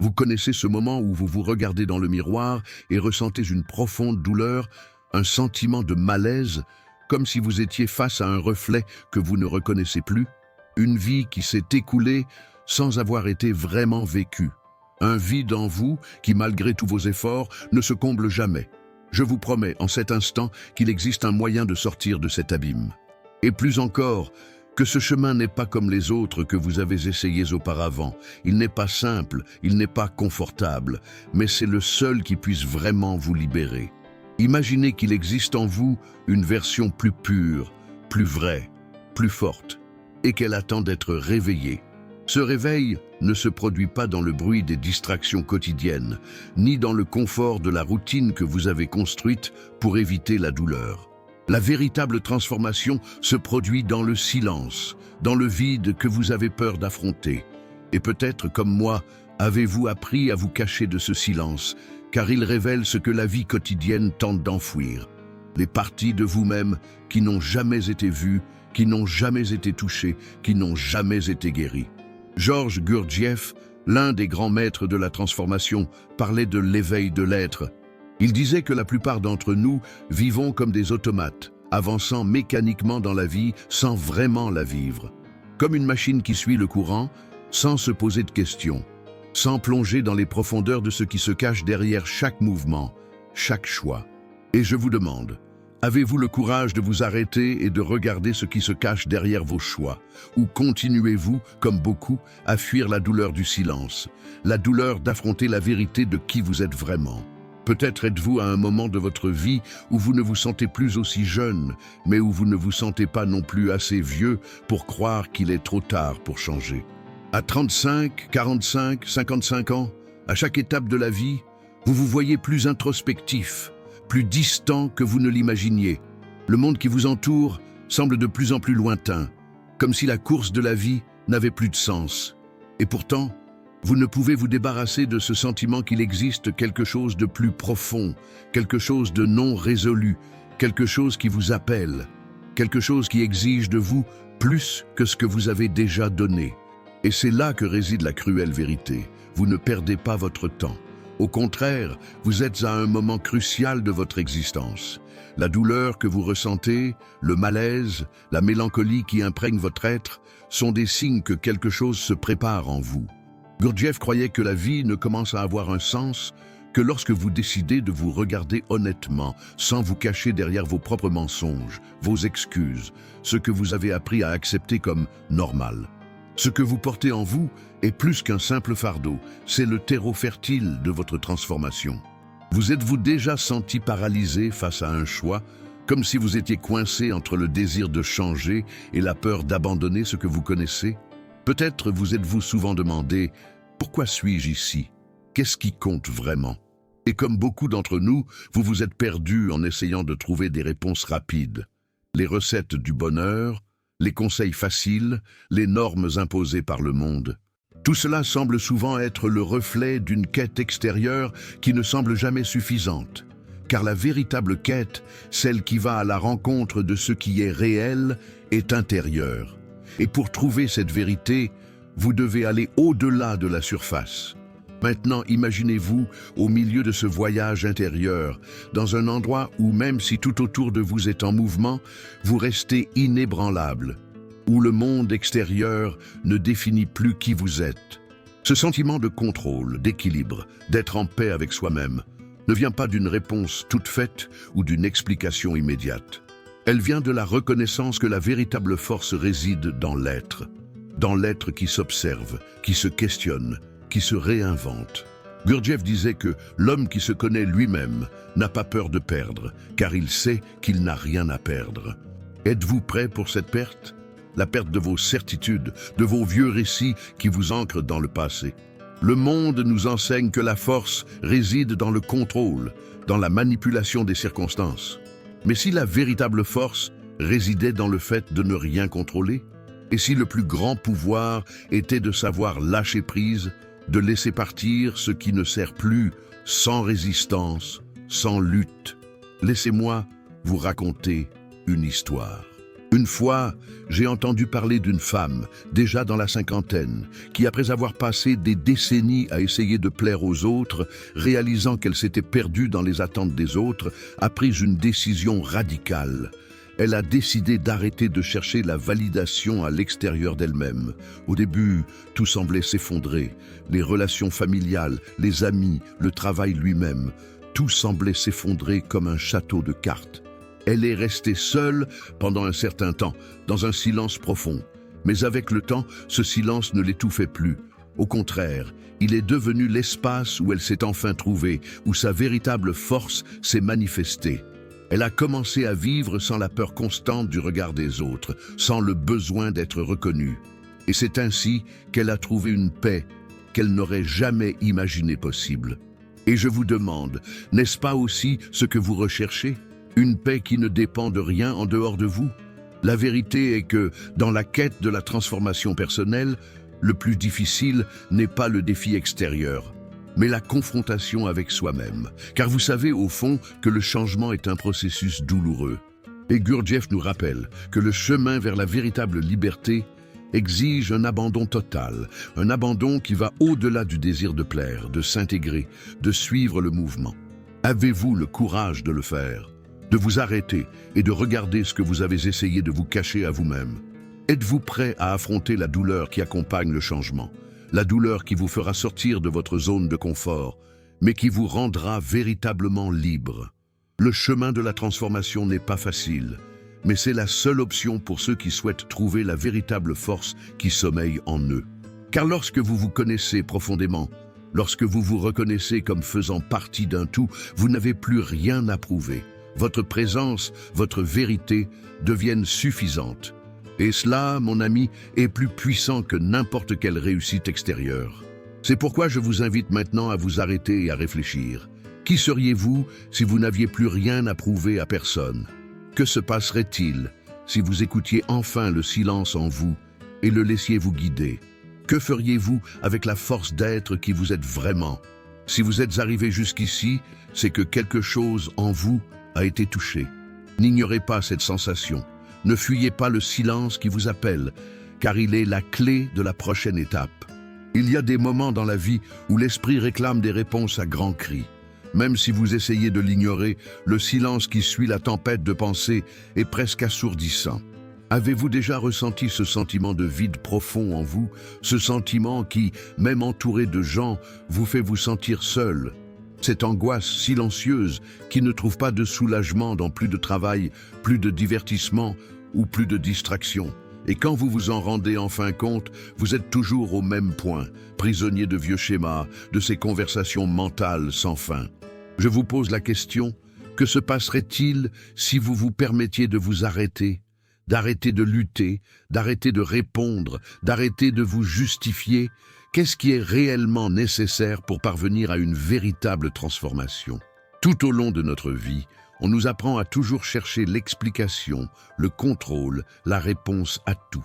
Vous connaissez ce moment où vous vous regardez dans le miroir et ressentez une profonde douleur, un sentiment de malaise, comme si vous étiez face à un reflet que vous ne reconnaissez plus, une vie qui s'est écoulée sans avoir été vraiment vécue. Un vide en vous qui, malgré tous vos efforts, ne se comble jamais. Je vous promets en cet instant qu'il existe un moyen de sortir de cet abîme. Et plus encore, que ce chemin n'est pas comme les autres que vous avez essayés auparavant. Il n'est pas simple, il n'est pas confortable, mais c'est le seul qui puisse vraiment vous libérer. Imaginez qu'il existe en vous une version plus pure, plus vraie, plus forte, et qu'elle attend d'être réveillée. Ce réveil ne se produit pas dans le bruit des distractions quotidiennes, ni dans le confort de la routine que vous avez construite pour éviter la douleur. La véritable transformation se produit dans le silence, dans le vide que vous avez peur d'affronter. Et peut-être, comme moi, avez-vous appris à vous cacher de ce silence, car il révèle ce que la vie quotidienne tente d'enfouir. Les parties de vous-même qui n'ont jamais été vues, qui n'ont jamais été touchées, qui n'ont jamais été guéries. Georges Gurdjieff, l'un des grands maîtres de la transformation, parlait de l'éveil de l'être. Il disait que la plupart d'entre nous vivons comme des automates, avançant mécaniquement dans la vie sans vraiment la vivre. Comme une machine qui suit le courant, sans se poser de questions, sans plonger dans les profondeurs de ce qui se cache derrière chaque mouvement, chaque choix. Et je vous demande, avez-vous le courage de vous arrêter et de regarder ce qui se cache derrière vos choix? Ou continuez-vous, comme beaucoup, à fuir la douleur du silence, la douleur d'affronter la vérité de qui vous êtes vraiment? Peut-être êtes-vous à un moment de votre vie où vous ne vous sentez plus aussi jeune, mais où vous ne vous sentez pas non plus assez vieux pour croire qu'il est trop tard pour changer. À 35, 45, 55 ans, à chaque étape de la vie, vous vous voyez plus introspectif, plus distant que vous ne l'imaginiez. Le monde qui vous entoure semble de plus en plus lointain, comme si la course de la vie n'avait plus de sens. Et pourtant, vous ne pouvez vous débarrasser de ce sentiment qu'il existe quelque chose de plus profond, quelque chose de non résolu, quelque chose qui vous appelle, quelque chose qui exige de vous plus que ce que vous avez déjà donné. Et c'est là que réside la cruelle vérité. Vous ne perdez pas votre temps. Au contraire, vous êtes à un moment crucial de votre existence. La douleur que vous ressentez, le malaise, la mélancolie qui imprègne votre être sont des signes que quelque chose se prépare en vous. Gurdjieff croyait que la vie ne commence à avoir un sens que lorsque vous décidez de vous regarder honnêtement, sans vous cacher derrière vos propres mensonges, vos excuses, ce que vous avez appris à accepter comme normal. Ce que vous portez en vous est plus qu'un simple fardeau, c'est le terreau fertile de votre transformation. Vous êtes-vous déjà senti paralysé face à un choix, comme si vous étiez coincé entre le désir de changer et la peur d'abandonner ce que vous connaissez? Peut-être vous êtes-vous souvent demandé « Pourquoi suis-je ici? Qu'est-ce qui compte vraiment ?» Et comme beaucoup d'entre nous, vous vous êtes perdu en essayant de trouver des réponses rapides. Les recettes du bonheur, les conseils faciles, les normes imposées par le monde. Tout cela semble souvent être le reflet d'une quête extérieure qui ne semble jamais suffisante. Car la véritable quête, celle qui va à la rencontre de ce qui est réel, est intérieure. Et pour trouver cette vérité, vous devez aller au-delà de la surface. Maintenant, imaginez-vous au milieu de ce voyage intérieur, dans un endroit où même si tout autour de vous est en mouvement, vous restez inébranlable, où le monde extérieur ne définit plus qui vous êtes. Ce sentiment de contrôle, d'équilibre, d'être en paix avec soi-même, ne vient pas d'une réponse toute faite ou d'une explication immédiate. Elle vient de la reconnaissance que la véritable force réside dans l'être qui s'observe, qui se questionne, qui se réinvente. Gurdjieff disait que l'homme qui se connaît lui-même n'a pas peur de perdre, car il sait qu'il n'a rien à perdre. Êtes-vous prêt pour cette perte? La perte de vos certitudes, de vos vieux récits qui vous ancrent dans le passé. Le monde nous enseigne que la force réside dans le contrôle, dans la manipulation des circonstances. Mais si la véritable force résidait dans le fait de ne rien contrôler? Et si le plus grand pouvoir était de savoir lâcher prise, de laisser partir ce qui ne sert plus, sans résistance, sans lutte? Laissez-moi vous raconter une histoire. Une fois, j'ai entendu parler d'une femme, déjà dans la cinquantaine, qui après avoir passé des décennies à essayer de plaire aux autres, réalisant qu'elle s'était perdue dans les attentes des autres, a pris une décision radicale. Elle a décidé d'arrêter de chercher la validation à l'extérieur d'elle-même. Au début, tout semblait s'effondrer. Les relations familiales, les amis, le travail lui-même, tout semblait s'effondrer comme un château de cartes. Elle est restée seule pendant un certain temps, dans un silence profond. Mais avec le temps, ce silence ne l'étouffait plus. Au contraire, il est devenu l'espace où elle s'est enfin trouvée, où sa véritable force s'est manifestée. Elle a commencé à vivre sans la peur constante du regard des autres, sans le besoin d'être reconnue. Et c'est ainsi qu'elle a trouvé une paix qu'elle n'aurait jamais imaginée possible. Et je vous demande, n'est-ce pas aussi ce que vous recherchez ? Une paix qui ne dépend de rien en dehors de vous? La vérité est que, dans la quête de la transformation personnelle, le plus difficile n'est pas le défi extérieur, mais la confrontation avec soi-même. Car vous savez au fond que le changement est un processus douloureux. Et Gurdjieff nous rappelle que le chemin vers la véritable liberté exige un abandon total, un abandon qui va au-delà du désir de plaire, de s'intégrer, de suivre le mouvement. Avez-vous le courage de le faire? De vous arrêter et de regarder ce que vous avez essayé de vous cacher à vous-même? Êtes-vous prêt à affronter la douleur qui accompagne le changement? La douleur qui vous fera sortir de votre zone de confort, mais qui vous rendra véritablement libre. Le chemin de la transformation n'est pas facile, mais c'est la seule option pour ceux qui souhaitent trouver la véritable force qui sommeille en eux. Car lorsque vous vous connaissez profondément, lorsque vous vous reconnaissez comme faisant partie d'un tout, vous n'avez plus rien à prouver. Votre présence, votre vérité deviennent suffisantes. Et cela, mon ami, est plus puissant que n'importe quelle réussite extérieure. C'est pourquoi je vous invite maintenant à vous arrêter et à réfléchir. Qui seriez-vous si vous n'aviez plus rien à prouver à personne? Que se passerait-il si vous écoutiez enfin le silence en vous et le laissiez vous guider? Que feriez-vous avec la force d'être qui vous êtes vraiment? Si vous êtes arrivé jusqu'ici, c'est que quelque chose en vous a été touché. N'ignorez pas cette sensation. Ne fuyez pas le silence qui vous appelle, car il est la clé de la prochaine étape. Il y a des moments dans la vie où l'esprit réclame des réponses à grands cris. Même si vous essayez de l'ignorer, le silence qui suit la tempête de pensée est presque assourdissant. Avez-vous déjà ressenti ce sentiment de vide profond en vous, ce sentiment qui, même entouré de gens, vous fait vous sentir seul? Cette angoisse silencieuse qui ne trouve pas de soulagement dans plus de travail, plus de divertissement ou plus de distraction. Et quand vous vous en rendez enfin compte, vous êtes toujours au même point, prisonnier de vieux schémas, de ces conversations mentales sans fin. Je vous pose la question, que se passerait-il si vous vous permettiez de vous arrêter, d'arrêter de lutter, d'arrêter de répondre, d'arrêter de vous justifier? Qu'est-ce qui est réellement nécessaire pour parvenir à une véritable transformation? Tout au long de notre vie, on nous apprend à toujours chercher l'explication, le contrôle, la réponse à tout.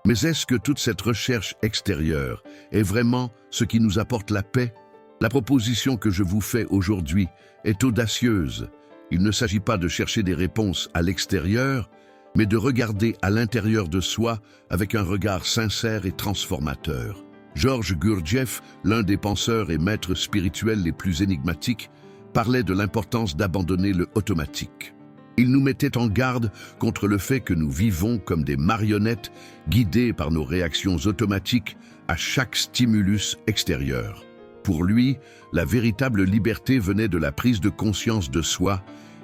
Mais est-ce que toute cette recherche extérieure est vraiment ce qui nous apporte la paix? La proposition que je vous fais aujourd'hui est audacieuse. Il ne s'agit pas de chercher des réponses à l'extérieur, mais de regarder à l'intérieur de soi avec un regard sincère et transformateur. Georges Gurdjieff, l'un des penseurs et maîtres spirituels les plus énigmatiques, parlait de l'importance d'abandonner le automatique. Il nous mettait en garde contre le fait que nous vivons comme des marionnettes guidées par nos réactions automatiques à chaque stimulus extérieur. Pour lui, la véritable liberté venait de la prise de conscience de soi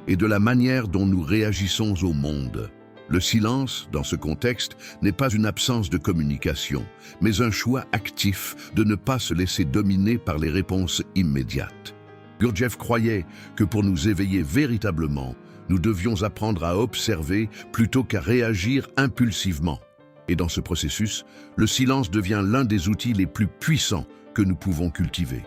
et de la manière dont nous réagissons au monde. Le silence, dans ce contexte, n'est pas une absence de communication, mais un choix actif de ne pas se laisser dominer par les réponses immédiates. Gurdjieff croyait que pour nous éveiller véritablement, nous devions apprendre à observer plutôt qu'à réagir impulsivement. Et dans ce processus, le silence devient l'un des outils les plus puissants que nous pouvons cultiver.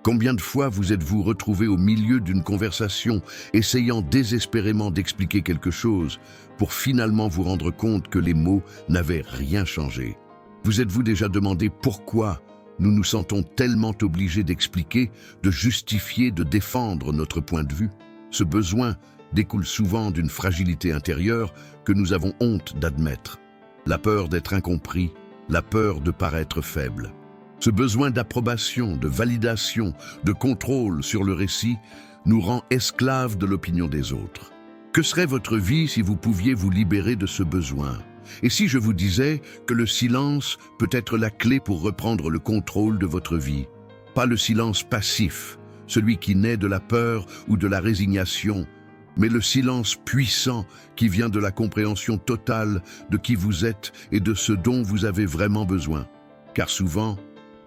Combien de fois vous êtes-vous retrouvé au milieu d'une conversation, essayant désespérément d'expliquer quelque chose, pour finalement vous rendre compte que les mots n'avaient rien changé? Vous êtes-vous déjà demandé pourquoi nous nous sentons tellement obligés d'expliquer, de justifier, de défendre notre point de vue? Ce besoin découle souvent d'une fragilité intérieure que nous avons honte d'admettre. La peur d'être incompris, la peur de paraître faible. Ce besoin d'approbation, de validation, de contrôle sur le récit nous rend esclaves de l'opinion des autres. Que serait votre vie si vous pouviez vous libérer de ce besoin? Et si je vous disais que le silence peut être la clé pour reprendre le contrôle de votre vie? Pas le silence passif, celui qui naît de la peur ou de la résignation, mais le silence puissant qui vient de la compréhension totale de qui vous êtes et de ce dont vous avez vraiment besoin. Car souvent,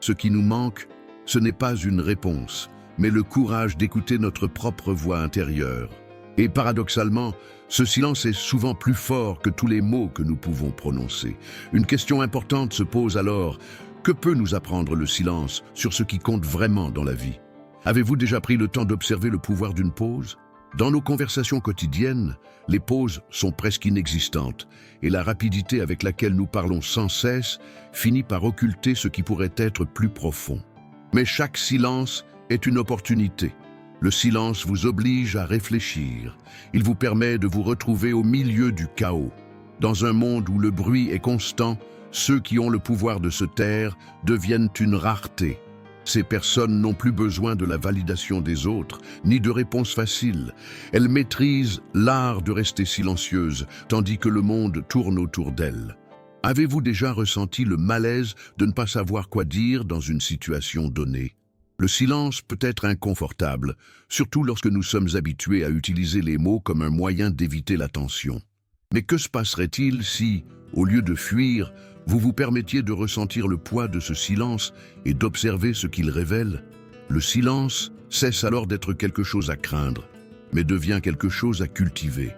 ce qui nous manque, ce n'est pas une réponse, mais le courage d'écouter notre propre voix intérieure. Et paradoxalement, ce silence est souvent plus fort que tous les mots que nous pouvons prononcer. Une question importante se pose alors: que peut nous apprendre le silence sur ce qui compte vraiment dans la vie? Avez-vous déjà pris le temps d'observer le pouvoir d'une pause? Dans nos conversations quotidiennes, les pauses sont presque inexistantes et la rapidité avec laquelle nous parlons sans cesse finit par occulter ce qui pourrait être plus profond. Mais chaque silence est une opportunité. Le silence vous oblige à réfléchir. Il vous permet de vous retrouver au milieu du chaos. Dans un monde où le bruit est constant, ceux qui ont le pouvoir de se taire deviennent une rareté. Ces personnes n'ont plus besoin de la validation des autres, ni de réponses faciles. Elles maîtrisent l'art de rester silencieuses, tandis que le monde tourne autour d'elles. Avez-vous déjà ressenti le malaise de ne pas savoir quoi dire dans une situation donnée? Le silence peut être inconfortable, surtout lorsque nous sommes habitués à utiliser les mots comme un moyen d'éviter la tension. Mais que se passerait-il si, au lieu de fuir, vous vous permettiez de ressentir le poids de ce silence et d'observer ce qu'il révèle? Le silence cesse alors d'être quelque chose à craindre, mais devient quelque chose à cultiver.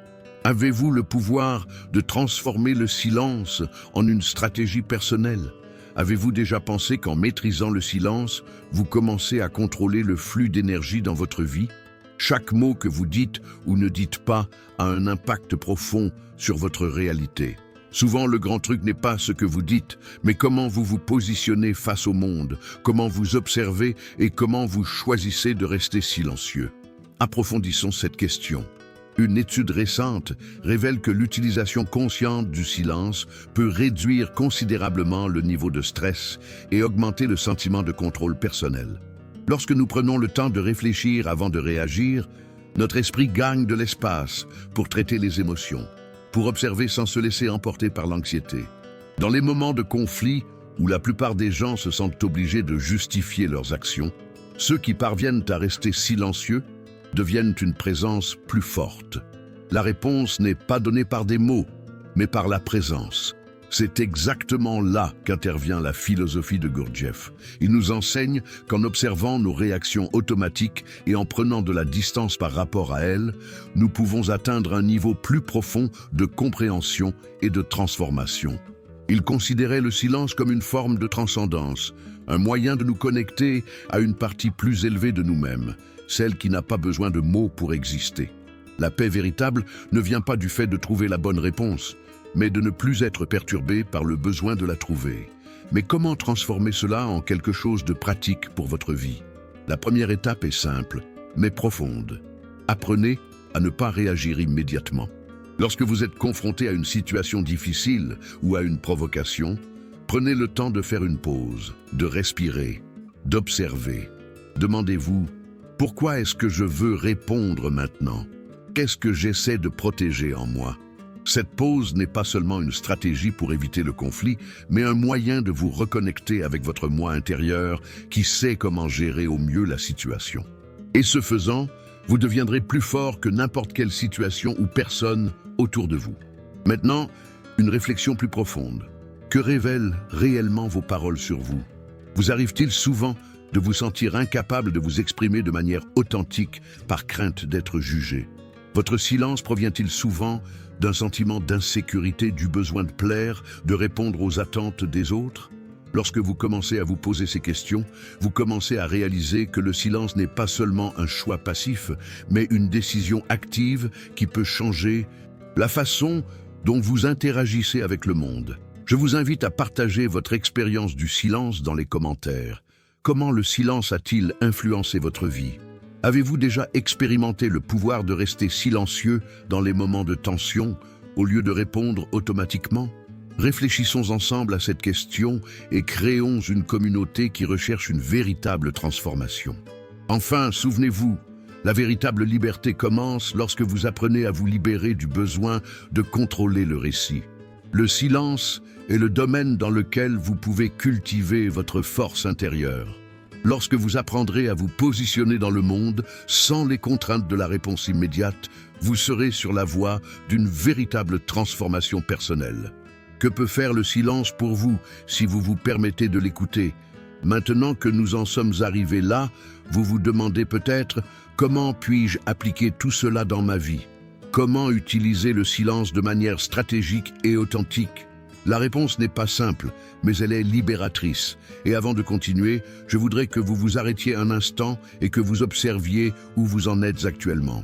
Avez-vous le pouvoir de transformer le silence en une stratégie personnelle? Avez-vous déjà pensé qu'en maîtrisant le silence, vous commencez à contrôler le flux d'énergie dans votre vie? Chaque mot que vous dites ou ne dites pas a un impact profond sur votre réalité. Souvent, le grand truc n'est pas ce que vous dites, mais comment vous vous positionnez face au monde, comment vous observez et comment vous choisissez de rester silencieux. Approfondissons cette question. Une étude récente révèle que l'utilisation consciente du silence peut réduire considérablement le niveau de stress et augmenter le sentiment de contrôle personnel. Lorsque nous prenons le temps de réfléchir avant de réagir, notre esprit gagne de l'espace pour traiter les émotions, pour observer sans se laisser emporter par l'anxiété. Dans les moments de conflit où la plupart des gens se sentent obligés de justifier leurs actions, ceux qui parviennent à rester silencieux deviennent une présence plus forte. La réponse n'est pas donnée par des mots, mais par la présence. C'est exactement là qu'intervient la philosophie de Gurdjieff. Il nous enseigne qu'en observant nos réactions automatiques et en prenant de la distance par rapport à elles, nous pouvons atteindre un niveau plus profond de compréhension et de transformation. Il considérait le silence comme une forme de transcendance, un moyen de nous connecter à une partie plus élevée de nous-mêmes, celle qui n'a pas besoin de mots pour exister. La paix véritable ne vient pas du fait de trouver la bonne réponse, mais de ne plus être perturbé par le besoin de la trouver. Mais comment transformer cela en quelque chose de pratique pour votre vie? La première étape est simple, mais profonde. Apprenez à ne pas réagir immédiatement. Lorsque vous êtes confronté à une situation difficile ou à une provocation, prenez le temps de faire une pause, de respirer, d'observer. Demandez-vous: pourquoi est-ce que je veux répondre maintenant? Qu'est-ce que j'essaie de protéger en moi? Cette pause n'est pas seulement une stratégie pour éviter le conflit, mais un moyen de vous reconnecter avec votre moi intérieur qui sait comment gérer au mieux la situation. Et ce faisant, vous deviendrez plus fort que n'importe quelle situation ou personne autour de vous. Maintenant, une réflexion plus profonde. Que révèlent réellement vos paroles sur vous? Vous arrive-t-il souvent de vous sentir incapable de vous exprimer de manière authentique par crainte d'être jugé? Votre silence provient-il souvent d'un sentiment d'insécurité, du besoin de plaire, de répondre aux attentes des autres? Lorsque vous commencez à vous poser ces questions, vous commencez à réaliser que le silence n'est pas seulement un choix passif, mais une décision active qui peut changer la façon dont vous interagissez avec le monde. Je vous invite à partager votre expérience du silence dans les commentaires. Comment le silence a-t-il influencé votre vie? Avez-vous déjà expérimenté le pouvoir de rester silencieux dans les moments de tension, au lieu de répondre automatiquement? Réfléchissons ensemble à cette question et créons une communauté qui recherche une véritable transformation. Enfin, souvenez-vous, la véritable liberté commence lorsque vous apprenez à vous libérer du besoin de contrôler le récit. Le silence est le domaine dans lequel vous pouvez cultiver votre force intérieure. Lorsque vous apprendrez à vous positionner dans le monde sans les contraintes de la réponse immédiate, vous serez sur la voie d'une véritable transformation personnelle. Que peut faire le silence pour vous si vous vous permettez de l'écouter? Maintenant que nous en sommes arrivés là, vous vous demandez peut-être « Comment puis-je appliquer tout cela dans ma vie ?» Comment utiliser le silence de manière stratégique et authentique? La réponse n'est pas simple, mais elle est libératrice. Et avant de continuer, je voudrais que vous vous arrêtiez un instant et que vous observiez où vous en êtes actuellement.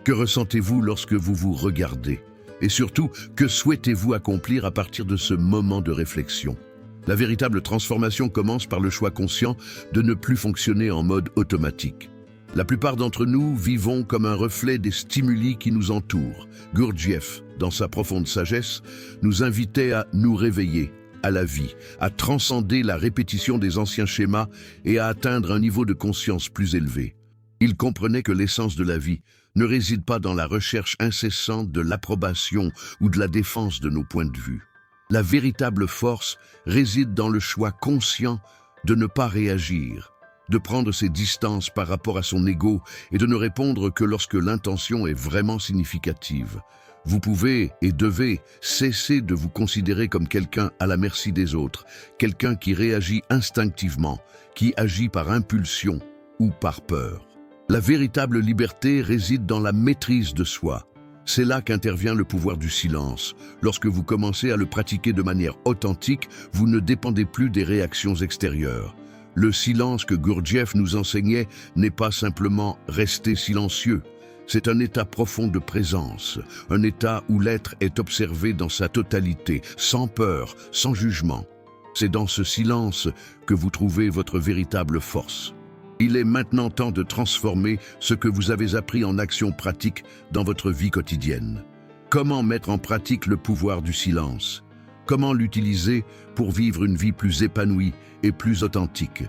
Que ressentez-vous lorsque vous vous regardez? Et surtout, que souhaitez-vous accomplir à partir de ce moment de réflexion? La véritable transformation commence par le choix conscient de ne plus fonctionner en mode automatique. La plupart d'entre nous vivons comme un reflet des stimuli qui nous entourent. Gurdjieff, dans sa profonde sagesse, nous invitait à nous réveiller, à la vie, à transcender la répétition des anciens schémas et à atteindre un niveau de conscience plus élevé. Il comprenait que l'essence de la vie ne réside pas dans la recherche incessante de l'approbation ou de la défense de nos points de vue. La véritable force réside dans le choix conscient de ne pas réagir, de prendre ses distances par rapport à son ego et de ne répondre que lorsque l'intention est vraiment significative. Vous pouvez et devez cesser de vous considérer comme quelqu'un à la merci des autres, quelqu'un qui réagit instinctivement, qui agit par impulsion ou par peur. La véritable liberté réside dans la maîtrise de soi. C'est là qu'intervient le pouvoir du silence. Lorsque vous commencez à le pratiquer de manière authentique, vous ne dépendez plus des réactions extérieures. Le silence que Gurdjieff nous enseignait n'est pas simplement rester silencieux. C'est un état profond de présence, un état où l'être est observé dans sa totalité, sans peur, sans jugement. C'est dans ce silence que vous trouvez votre véritable force. Il est maintenant temps de transformer ce que vous avez appris en action pratique dans votre vie quotidienne. Comment mettre en pratique le pouvoir du silence? Comment l'utiliser pour vivre une vie plus épanouie et plus authentique?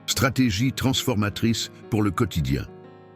Stratégie transformatrice pour le quotidien.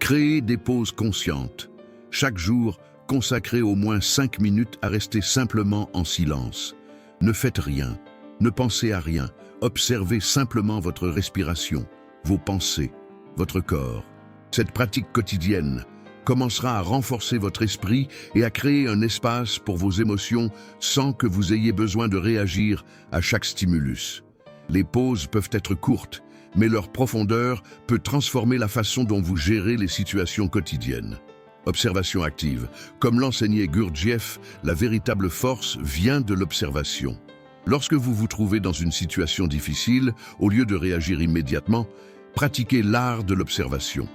Créer des pauses conscientes. Chaque jour, consacrez au moins 5 minutes à rester simplement en silence. Ne faites rien, ne pensez à rien, observez simplement votre respiration, vos pensées, votre corps. Cette pratique quotidienne commencera à renforcer votre esprit et à créer un espace pour vos émotions sans que vous ayez besoin de réagir à chaque stimulus. Les pauses peuvent être courtes, mais leur profondeur peut transformer la façon dont vous gérez les situations quotidiennes. Observation active. Comme l'enseignait Gurdjieff, la véritable force vient de l'observation. Lorsque vous vous trouvez dans une situation difficile, au lieu de réagir immédiatement, pratiquez l'art de l'observation.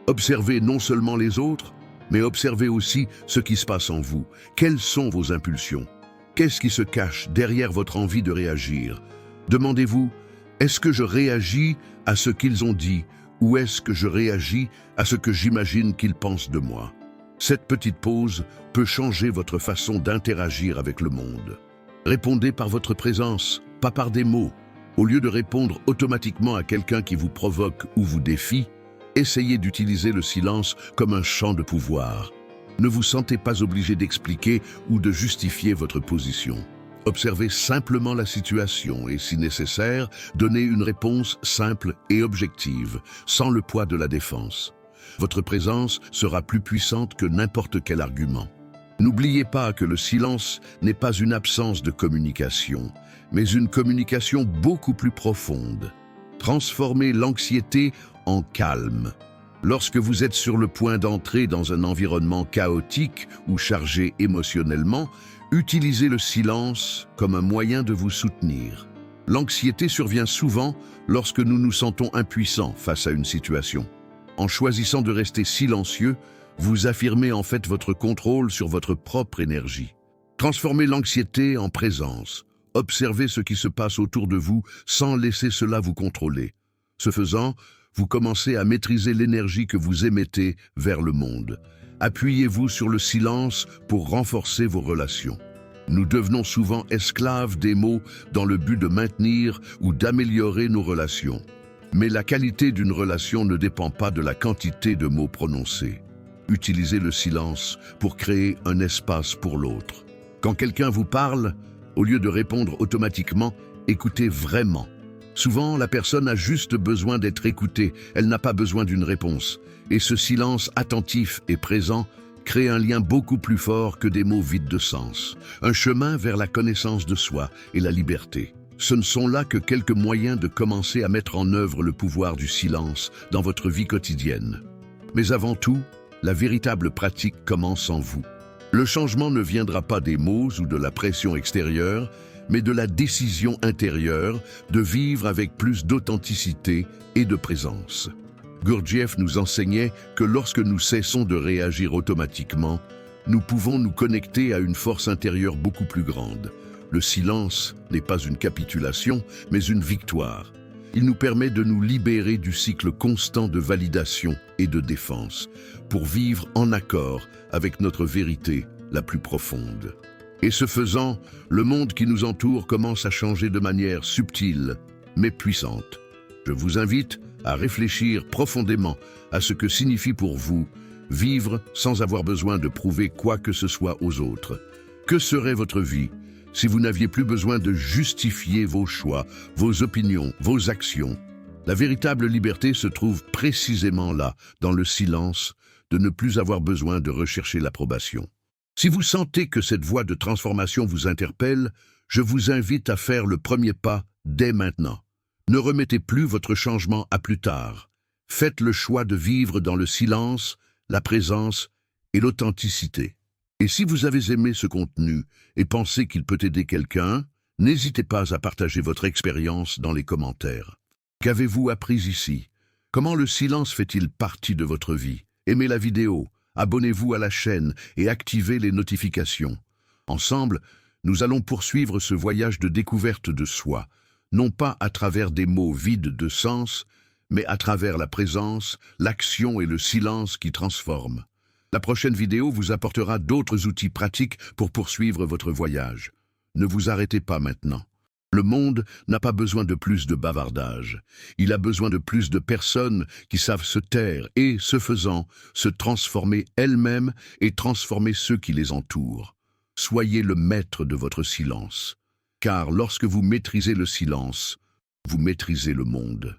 Observez non seulement les autres, mais observez aussi ce qui se passe en vous. Quelles sont vos impulsions? Qu'est-ce qui se cache derrière votre envie de réagir? Demandez-vous, est-ce que je réagis à ce qu'ils ont dit ou est-ce que je réagis à ce que j'imagine qu'ils pensent de moi? Cette petite pause peut changer votre façon d'interagir avec le monde. Répondez par votre présence, pas par des mots. Au lieu de répondre automatiquement à quelqu'un qui vous provoque ou vous défie, essayez d'utiliser le silence comme un champ de pouvoir. Ne vous sentez pas obligé d'expliquer ou de justifier votre position. Observez simplement la situation et, si nécessaire, donnez une réponse simple et objective, sans le poids de la défense. Votre présence sera plus puissante que n'importe quel argument. N'oubliez pas que le silence n'est pas une absence de communication, mais une communication beaucoup plus profonde. Transformez l'anxiété en calme. Lorsque vous êtes sur le point d'entrer dans un environnement chaotique ou chargé émotionnellement, utilisez le silence comme un moyen de vous soutenir. L'anxiété survient souvent lorsque nous nous sentons impuissants face à une situation. En choisissant de rester silencieux, vous affirmez en fait votre contrôle sur votre propre énergie. Transformez l'anxiété en présence. Observez ce qui se passe autour de vous sans laisser cela vous contrôler. Ce faisant, vous commencez à maîtriser l'énergie que vous émettez vers le monde. Appuyez-vous sur le silence pour renforcer vos relations. Nous devenons souvent esclaves des mots dans le but de maintenir ou d'améliorer nos relations. Mais la qualité d'une relation ne dépend pas de la quantité de mots prononcés. Utilisez le silence pour créer un espace pour l'autre. Quand quelqu'un vous parle, au lieu de répondre automatiquement, écoutez vraiment. Souvent, la personne a juste besoin d'être écoutée, elle n'a pas besoin d'une réponse. Et ce silence attentif et présent crée un lien beaucoup plus fort que des mots vides de sens. Un chemin vers la connaissance de soi et la liberté. Ce ne sont là que quelques moyens de commencer à mettre en œuvre le pouvoir du silence dans votre vie quotidienne. Mais avant tout, la véritable pratique commence en vous. Le changement ne viendra pas des mots ou de la pression extérieure, mais de la décision intérieure de vivre avec plus d'authenticité et de présence. Gurdjieff nous enseignait que lorsque nous cessons de réagir automatiquement, nous pouvons nous connecter à une force intérieure beaucoup plus grande. Le silence n'est pas une capitulation, mais une victoire. Il nous permet de nous libérer du cycle constant de validation et de défense, pour vivre en accord avec notre vérité la plus profonde. Et ce faisant, le monde qui nous entoure commence à changer de manière subtile, mais puissante. Je vous invite à réfléchir profondément à ce que signifie pour vous vivre sans avoir besoin de prouver quoi que ce soit aux autres. Que serait votre vie si vous n'aviez plus besoin de justifier vos choix, vos opinions, vos actions? La véritable liberté se trouve précisément là, dans le silence, de ne plus avoir besoin de rechercher l'approbation. Si vous sentez que cette voie de transformation vous interpelle, je vous invite à faire le premier pas dès maintenant. Ne remettez plus votre changement à plus tard. Faites le choix de vivre dans le silence, la présence et l'authenticité. Et si vous avez aimé ce contenu et pensez qu'il peut aider quelqu'un, n'hésitez pas à partager votre expérience dans les commentaires. Qu'avez-vous appris ici? Comment le silence fait-il partie de votre vie? Aimez la vidéo, abonnez-vous à la chaîne et activez les notifications. Ensemble, nous allons poursuivre ce voyage de découverte de soi, non pas à travers des mots vides de sens, mais à travers la présence, l'action et le silence qui transforment. La prochaine vidéo vous apportera d'autres outils pratiques pour poursuivre votre voyage. Ne vous arrêtez pas maintenant. Le monde n'a pas besoin de plus de bavardage. Il a besoin de plus de personnes qui savent se taire et, ce faisant, se transformer elles-mêmes et transformer ceux qui les entourent. Soyez le maître de votre silence. Car lorsque vous maîtrisez le silence, vous maîtrisez le monde.